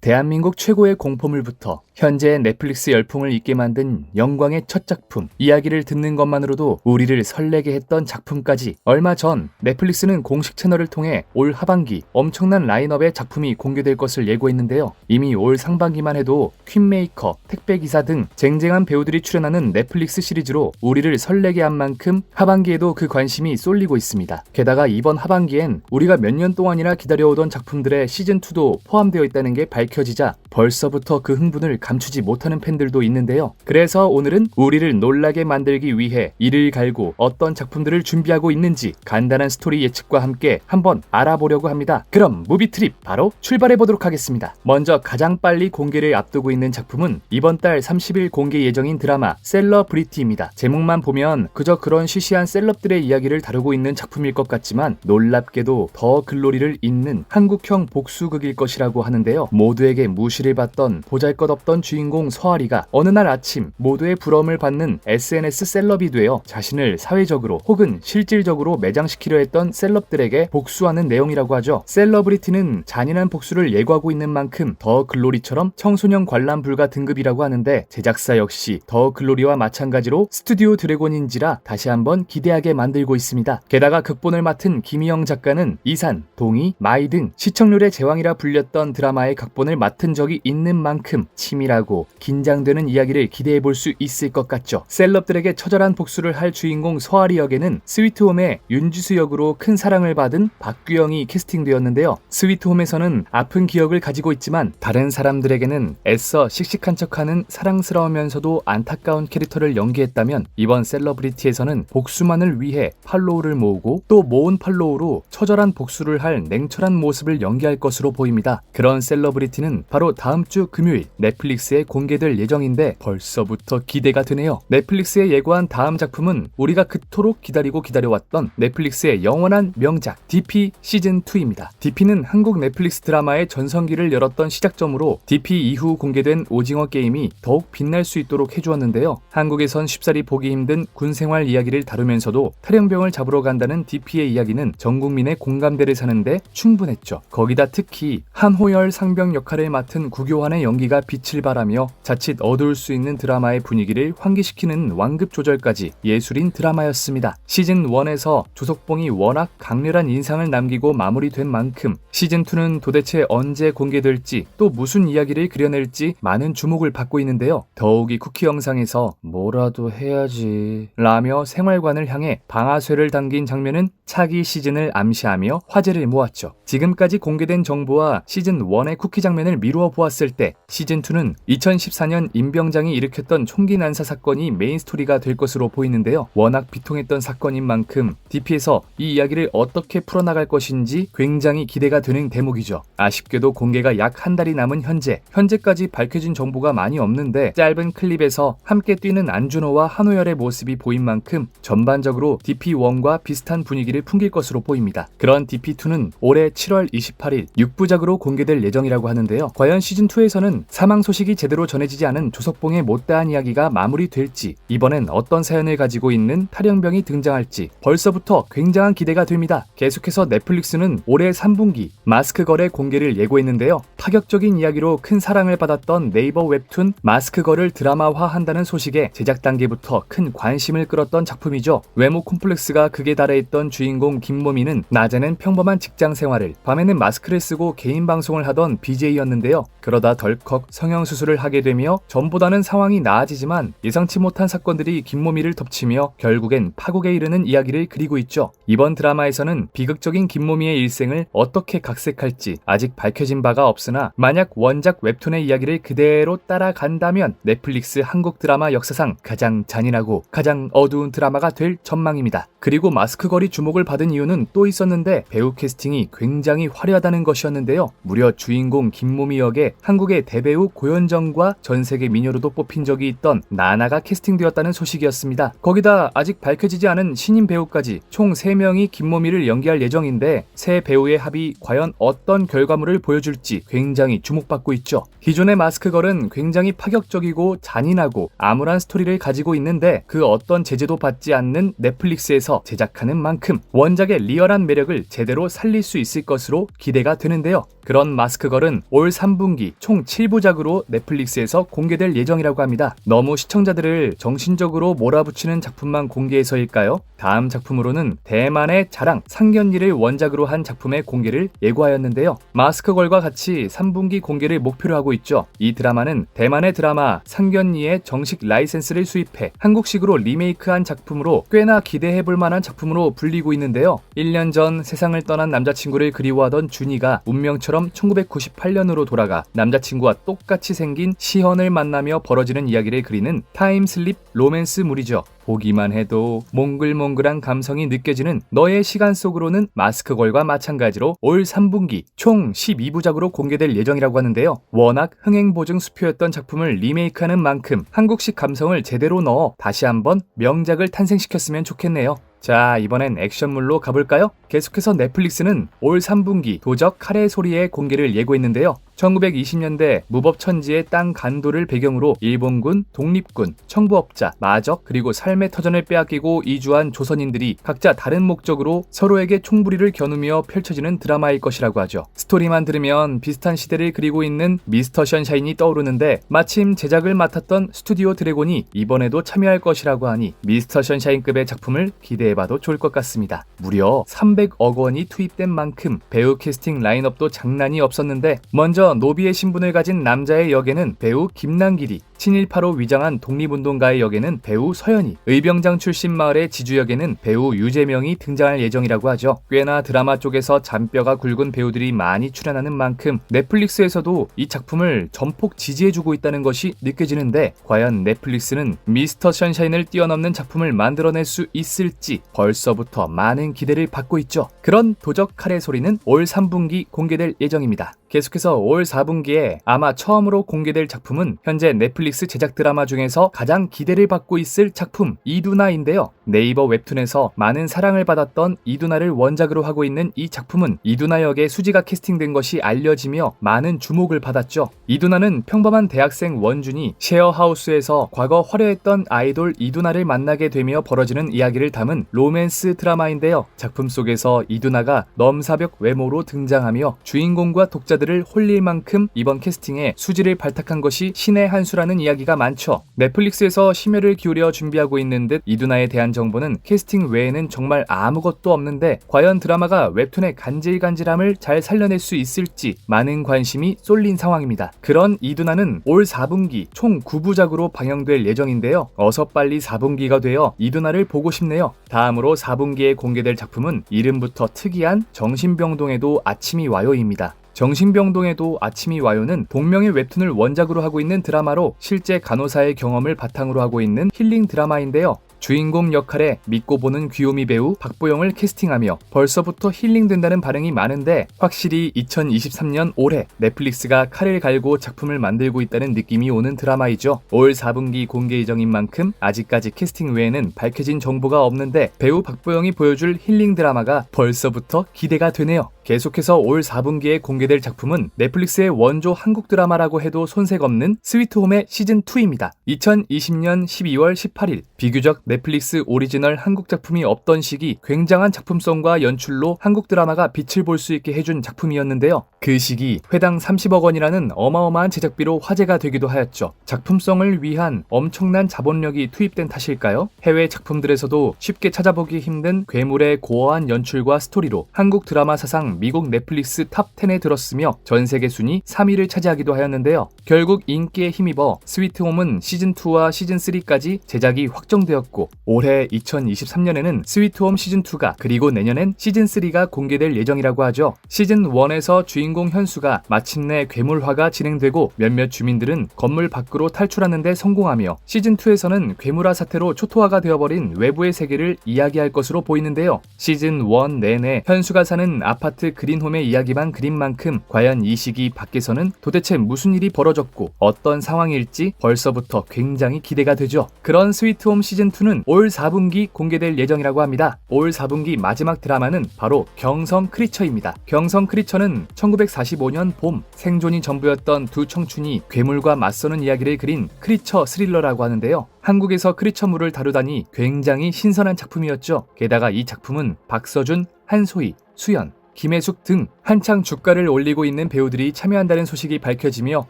대한민국 최고의 공포물부터 현재의 넷플릭스 열풍을 잇게 만든 영광의 첫 작품, 이야기를 듣는 것만으로도 우리를 설레게 했던 작품까지. 얼마 전 넷플릭스는 공식 채널을 통해 올 하반기 엄청난 라인업의 작품이 공개될 것을 예고했는데요. 이미 올 상반기만 해도 퀸메이커, 택배기사 등 쟁쟁한 배우들이 출연하는 넷플릭스 시리즈로 우리를 설레게 한 만큼 하반기에도 그 관심이 쏠리고 있습니다. 게다가 이번 하반기엔 우리가 몇 년 동안이나 기다려오던 작품들의 시즌2도 포함되어 있다는 게 밝혀지자 벌써부터 그 흥분을 감추지 못하는 팬들도 있는데요. 그래서 오늘은 우리를 놀라게 만들기 위해 이를 갈고 어떤 작품들을 준비하고 있는지 간단한 스토리 예측과 함께 한번 알아보려고 합니다. 그럼 무비트립 바로 출발해보도록 하겠습니다. 먼저 가장 빨리 공개를 앞두고 있는 작품은 이번 달 30일 공개 예정인 드라마 셀러브리티입니다. 제목만 보면 그저 그런 시시한 셀럽들의 이야기를 다루고 있는 작품일 것 같지만 놀랍게도 더 글로리를 잇는 한국형 복수극일 것이라고 하는데요. 모두에게 무시를 받던 보잘것없던 주인공 서아리가 어느 날 아침 모두의 부러움을 받는 SNS 셀럽이 되어 자신을 사회적으로 혹은 실질적으로 매장시키려 했던 셀럽들에게 복수하는 내용이라고 하죠. 셀러브리티는 잔인한 복수를 예고하고 있는 만큼 더 글로리처럼 청소년 관람 불가 등급이라고 하는데 제작사 역시 더 글로리와 마찬가지로 스튜디오 드래곤인지라 다시 한번 기대하게 만들고 있습니다. 게다가 극본을 맡은 김희영 작가는 이산, 동의, 마이 등 시청률의 제왕이라 불렸던 드라마의 각본을 맡은 적이 있는 만큼 치밀하고 긴장되는 이야기를 기대해볼 수 있을 것 같죠. 셀럽들에게 처절한 복수를 할 주인공 서아리 역에는 스위트홈의 윤지수 역으로 큰 사랑을 받은 박규영이 캐스팅되었는데요. 스위트홈에서는 아픈 기억을 가지고 있지만 다른 사람들에게는 애써 씩씩한 척하는 사랑스러우면서도 안타까운 캐릭터를 연기했다면 이번 셀러브리티에서는 복수만을 위해 팔로우를 모으고 또 모은 팔로우로 처절한 복수를 할 냉철한 모습을 연기할 것으로 보입니다. 그런 셀러브리티는 바로 다음 주 금요일 넷플릭스에 공개될 예정인데 벌써부터 기대가 되네요. 넷플릭스에 예고한 다음 작품은 우리가 그토록 기다려왔던 넷플릭스의 영원한 명작 DP 시즌2입니다. DP는 한국 넷플릭스 드라마의 전성기를 열었던 시작점으로 DP 이후 공개된 오징어 게임이 더욱 빛날 수 있도록 해주었는데요. 한국에선 쉽사리 보기 힘든 군생활 이야기를 다루면서도 탈영병을 잡으러 간다는 DP의 이야기는 전 국민의 공감대를 사는데 충분했죠. 거기다 특히 한호열 상병 역할을 맡은 구교환의 연기가 빛을 발하며 자칫 어두울 수 있는 드라마의 분위기를 환기시키는 완급 조절까지 예술인 드라마였습니다. 시즌1에서 조석봉이 워낙 강렬한 인상을 남기고 마무리된 만큼 시즌2는 도대체 언제 공개될지 또 무슨 이야기를 그려낼지 많은 주목을 받고 있는데요. 더욱이 쿠키 영상에서 뭐라도 해야지 라며 생활관을 향해 방아쇠를 당긴 장면은 차기 시즌을 암시하며 화제를 모았죠. 지금까지 공개된 정보와 시즌1의 쿠키 장면을 미루어 보았을 때 시즌2는 2014년 임병장이 일으켰던 총기 난사 사건이 메인 스토리가 될 것으로 보이는데요. 워낙 비통했던 사건인 만큼 DP에서 이 이야기를 어떻게 풀어나갈 것인지 굉장히 기대가 되는 대목이죠. 아쉽게도 공개가 약 한 달이 남은 현재까지 밝혀진 정보가 많이 없는데 짧은 클립에서 함께 뛰는 안준호와 한호열의 모습이 보인 만큼 전반적으로 DP1과 비슷한 분위기를 풍길 것으로 보입니다. 그런 DP2는 올해 7월 28일 6부작으로 공개될 예정이라고 하는데요. 과연 시즌2에서는 사망 소식이 제대로 전해지지 않은 조석봉의 못다한 이야기가 마무리될지, 이번엔 어떤 사연을 가지고 있는 탈영병이 등장할지 벌써부터 굉장한 기대가 됩니다. 계속해서 넷플릭스는 올해 3분기 마스크걸의 공개를 예고했는데요. 파격적인 이야기로 큰 사랑을 받았던 네이버 웹툰 마스크걸을 드라마화한다는 소식에 제작 단계부터 큰 관심을 끌었던 작품이죠. 외모 콤플렉스가 극에 달해있던 주인공 김모미는 낮에는 평범한 직장 생활을, 밤에는 마스크를 쓰고 개인 방송을 하던 BJ였는데요. 그러다 덜컥 성형수술을 하게 되며 전보다는 상황이 나아지지만 예상치 못한 사건들이 김모미를 덮치며 결국엔 파국에 이르는 이야기를 그리고 있죠. 이번 드라마에서는 비극적인 김모미의 일생을 어떻게 각색할지 아직 밝혀진 바가 없으나 만약 원작 웹툰의 이야기를 그대로 따라간다면 넷플릭스 한국 드라마 역사상 가장 잔인하고 가장 어두운 드라마가 될 전망입니다. 그리고 마스크걸이 주목을 받은 이유는 또 있었는데 배우 캐스팅이 굉장히 화려하다는 것이었는데요. 무려 주인공 김모미 역에 한국의 대배우 고현정과 전세계 미녀로도 뽑힌 적이 있던 나나가 캐스팅되었다는 소식이었습니다. 거기다 아직 밝혀지지 않은 신인 배우까지 총 3명이 김모미를 연기할 예정인데 새 배우의 합이 과연 어떤 결과물을 보여줄지 굉장히 주목받고 있죠. 기존의 마스크걸은 굉장히 파격적이고 잔인하고 암울한 스토리를 가지고 있는데 그 어떤 제재도 받지 않는 넷플릭스에서 제작하는 만큼 원작의 리얼한 매력을 제대로 살릴 수 있을 것으로 기대가 되는데요. 그런 마스크걸은 올 3분기 총 7부작으로 넷플릭스에서 공개될 예정이라고 합니다. 너무 시청자들을 정신적으로 몰아붙이는 작품만 공개해서일까요? 다음 작품으로는 대만의 자랑 상견례를 원작으로 한 작품의 공개를 예고하였는데요. 마스크걸과 같이 3분기 공개를 목표로 하고 있죠. 이 드라마는 대만의 드라마 상견례의 정식 라이센스를 수입해 한국식으로 리메이크한 작품으로 꽤나 기대해볼 만한 작품으로 불리고 있는데요. 1년 전 세상을 떠난 남자친구를 그리워하던 준이가 운명처럼 1998년으로 돌아가 남자친구와 똑같이 생긴 시헌을 만나며 벌어지는 이야기를 그리는 타임슬립 로맨스물이죠. 보기만 해도 몽글몽글한 감성이 느껴지는 너의 시간 속으로는 마스크걸과 마찬가지로 올 3분기 총 12부작으로 공개될 예정이라고 하는데요. 워낙 흥행보증 수표였던 작품을 리메이크하는 만큼 한국식 감성을 제대로 넣어 다시 한번 명작을 탄생시켰으면 좋겠네요. 자, 이번엔 액션물로 가볼까요? 계속해서 넷플릭스는 올 3분기 도적 칼의 소리의 공개를 예고했는데요. 1920년대 무법천지의 땅 간도를 배경으로 일본군, 독립군, 청부업자, 마적, 그리고 삶의 터전을 빼앗기고 이주한 조선인들이 각자 다른 목적으로 서로에게 총부리를 겨누며 펼쳐지는 드라마일 것이라고 하죠. 스토리만 들으면 비슷한 시대를 그리고 있는 미스터 션샤인이 떠오르는데 마침 제작을 맡았던 스튜디오 드래곤이 이번에도 참여할 것이라고 하니 미스터 션샤인급의 작품을 기대해봐도 좋을 것 같습니다. 무려 300억 원이 투입된 만큼 배우 캐스팅 라인업도 장난이 없었는데 먼저 노비의 신분을 가진 남자의 역에는 배우 김남길이, 친일파로 위장한 독립운동가의 역에는 배우 서연이, 의병장 출신 마을의 지주 역에는 배우 유재명이 등장할 예정이라고 하죠. 꽤나 드라마 쪽에서 잔뼈가 굵은 배우들이 많이 출연하는 만큼 넷플릭스에서도 이 작품을 전폭 지지해주고 있다는 것이 느껴지는데 과연 넷플릭스는 미스터 션샤인을 뛰어넘는 작품을 만들어낼 수 있을지 벌써부터 많은 기대를 받고 있죠. 그런 도적 칼의 소리는 올 3분기 공개될 예정입니다. 계속해서 올 4분기에 아마 처음으로 공개될 작품은 현재 넷플릭스 제작 드라마 중에서 가장 기대를 받고 있을 작품 이두나인데요. 네이버 웹툰에서 많은 사랑을 받았던 이두나를 원작으로 하고 있는 이 작품은 이두나 역의 수지가 캐스팅된 것이 알려지며 많은 주목을 받았죠. 이두나는 평범한 대학생 원준이 셰어하우스에서 과거 화려했던 아이돌 이두나를 만나게 되며 벌어지는 이야기를 담은 로맨스 드라마인데요. 작품 속에서 이두나가 넘사벽 외모로 등장하며 주인공과 독자들을 홀릴 만큼 이번 캐스팅에 수지를 발탁한 것이 신의 한 수라는 이야기가 많죠. 넷플릭스에서 심혈을 기울여 준비하고 있는 듯 이두나에 대한 정보는 캐스팅 외에는 정말 아무것도 없는데 과연 드라마가 웹툰의 간질간질함을 잘 살려낼 수 있을지 많은 관심이 쏠린 상황입니다. 그런 이두나는 올 4분기 총 9부작으로 방영될 예정인데요. 어서 빨리 4분기가 되어 이두나를 보고 싶네요. 다음으로 4분기에 공개될 작품은 이름부터 특이한 정신병동에도 아침이 와요입니다. 정신병동에도 아침이 와요는 동명의 웹툰을 원작으로 하고 있는 드라마로 실제 간호사의 경험을 바탕으로 하고 있는 힐링 드라마인데요. 주인공 역할에 믿고 보는 귀요미 배우 박보영을 캐스팅하며 벌써부터 힐링된다는 반응이 많은데 확실히 2023년 올해 넷플릭스가 칼을 갈고 작품을 만들고 있다는 느낌이 오는 드라마이죠. 올 4분기 공개 예정인 만큼 아직까지 캐스팅 외에는 밝혀진 정보가 없는데 배우 박보영이 보여줄 힐링 드라마가 벌써부터 기대가 되네요. 계속해서 올 4분기에 공개될 작품은 넷플릭스의 원조 한국 드라마라고 해도 손색 없는 스위트홈의 시즌2입니다. 2020년 12월 18일 비교적 넷플릭스 오리지널 한국 작품이 없던 시기 굉장한 작품성과 연출로 한국 드라마가 빛을 볼 수 있게 해준 작품이었는데요. 그 시기 회당 30억 원이라는 어마어마한 제작비로 화제가 되기도 하였죠. 작품성을 위한 엄청난 자본력이 투입된 탓일까요? 해외 작품들에서도 쉽게 찾아보기 힘든 괴물의 고어한 연출과 스토리로 한국 드라마 사상 미국 넷플릭스 탑 10에 들었으며 전세계 순위 3위를 차지하기도 하였는데요. 결국 인기에 힘입어 스위트홈은 시즌2와 시즌3까지 제작이 확정되었고 올해 2023년에는 스위트홈 시즌2가 그리고 내년엔 시즌3가 공개될 예정이라고 하죠. 시즌1에서 주인공 현수가 마침내 괴물화가 진행되고 몇몇 주민들은 건물 밖으로 탈출하는 데 성공하며 시즌2에서는 괴물화 사태로 초토화가 되어버린 외부의 세계를 이야기할 것으로 보이는데요. 시즌1 내내 현수가 사는 아파트 그린홈의 이야기만 그린 만큼 과연 이 시기 밖에서는 도대체 무슨 일이 벌어졌고 어떤 상황일지 벌써부터 굉장히 기대가 되죠. 그런 스위트홈 시즌2는 올 4분기 공개될 예정이라고 합니다. 올 4분기 마지막 드라마는 바로 경성 크리처입니다. 경성 크리처는 1945년 봄 생존이 전부였던 두 청춘이 괴물과 맞서는 이야기를 그린 크리처 스릴러라고 하는데요. 한국에서 크리처물을 다루다니 굉장히 신선한 작품이었죠. 게다가 이 작품은 박서준, 한소희, 수연, 김혜숙 등 한창 주가를 올리고 있는 배우들이 참여한다는 소식이 밝혀지며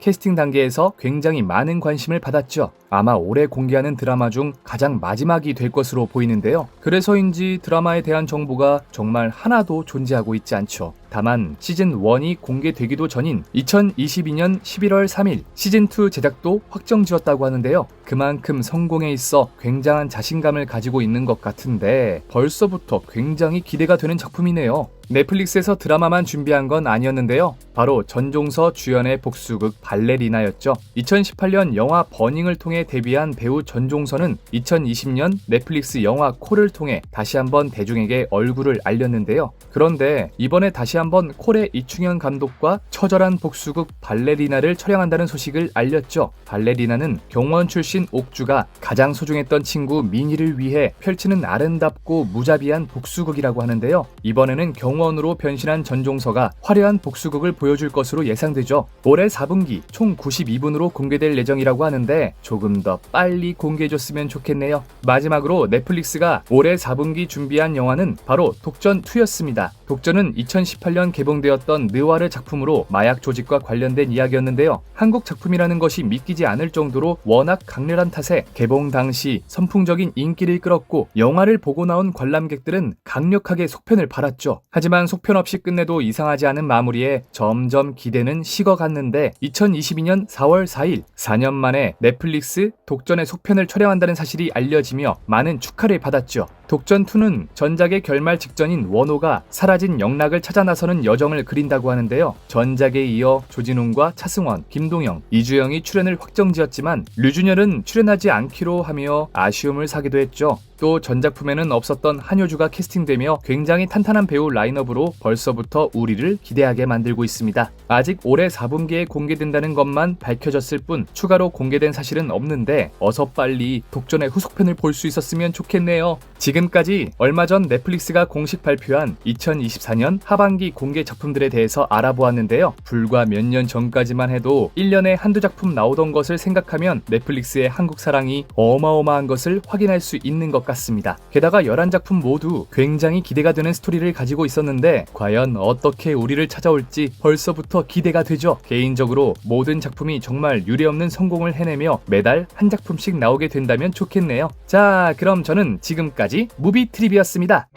캐스팅 단계에서 굉장히 많은 관심을 받았죠. 아마 올해 공개하는 드라마 중 가장 마지막이 될 것으로 보이는데요. 그래서인지 드라마에 대한 정보가 정말 하나도 존재하고 있지 않죠. 다만 시즌1이 공개되기도 전인 2022년 11월 3일 시즌2 제작도 확정지었다고 하는데요. 그만큼 성공에 있어 굉장한 자신감을 가지고 있는 것 같은데 벌써부터 굉장히 기대가 되는 작품이네요. 넷플릭스에서 드라마만 준비한 건 아니었는데요. 바로 전종서 주연의 복수극 발레리나였죠. 2018년 영화 버닝을 통해 데뷔한 배우 전종서는 2020년 넷플릭스 영화 콜을 통해 다시 한번 대중에게 얼굴을 알렸는데요. 그런데 이번에 다시 한번 콜의 이충현 감독과 처절한 복수극 발레리나를 촬영한다는 소식을 알렸죠. 발레리나는 경원 출신 옥주가 가장 소중했던 친구 미니를 위해 펼치는 아름답고 무자비한 복수극이라고 하는데요. 이번에는 경원으로 변신한 전종서가 화려한 복수극을 보여줄 것으로 예상되죠. 올해 4분기 총 92분으로 공개될 예정이라고 하는데 조금 더 빨리 공개해줬으면 좋겠네요. 마지막으로 넷플릭스가 올해 4분기 준비한 영화는 바로 독전2였습니다. 독전은 2018년 개봉되었던 느와르 작품으로 마약 조직과 관련된 이야기였는데요. 한국 작품이라는 것이 믿기지 않을 정도로 워낙 강렬한 탓에 개봉 당시 선풍적인 인기를 끌었고 영화를 보고 나온 관람객들은 강력하게 속편을 팔았죠. 하지만 속편 없이 끝내도 이상하지 않은 마무리에 점점 기대는 식어갔는데 2022년 4월 4일 4년 만에 넷플릭스 독전의 속편을 촬영한다는 사실이 알려지며 많은 축하를 받았죠. 독전2는 전작의 결말 직전인 원호가 사라진 영락을 찾아 나서는 여정을 그린다고 하는데요. 전작에 이어 조진웅과 차승원, 김동영, 이주영이 출연을 확정지었지만 류준열은 출연하지 않기로 하며 아쉬움을 사기도 했죠. 또 전작품에는 없었던 한효주가 캐스팅되며 굉장히 탄탄한 배우 라인업으로 벌써부터 우리를 기대하게 만들고 있습니다. 아직 올해 4분기에 공개된다는 것만 밝혀졌을 뿐 추가로 공개된 사실은 없는데 어서 빨리 독전의 후속편을 볼 수 있었으면 좋겠네요. 지금까지 얼마 전 넷플릭스가 공식 발표한 2024년 하반기 공개 작품들에 대해서 알아보았는데요. 불과 몇 년 전까지만 해도 1년에 한두 작품 나오던 것을 생각하면 넷플릭스의 한국 사랑이 어마어마한 것을 확인할 수 있는 것 같습니다. 게다가 11작품 모두 굉장히 기대가 되는 스토리를 가지고 있었는데 과연 어떻게 우리를 찾아올지 벌써부터 기대가 되죠. 개인적으로 모든 작품이 정말 유례없는 성공을 해내며 매달 한 작품씩 나오게 된다면 좋겠네요. 자, 그럼 저는 지금까지 무비 트립이었습니다.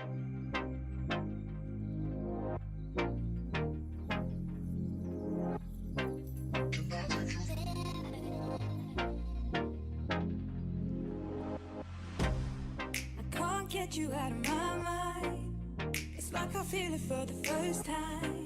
Get you out of my mind. It's like I feel it for the first time.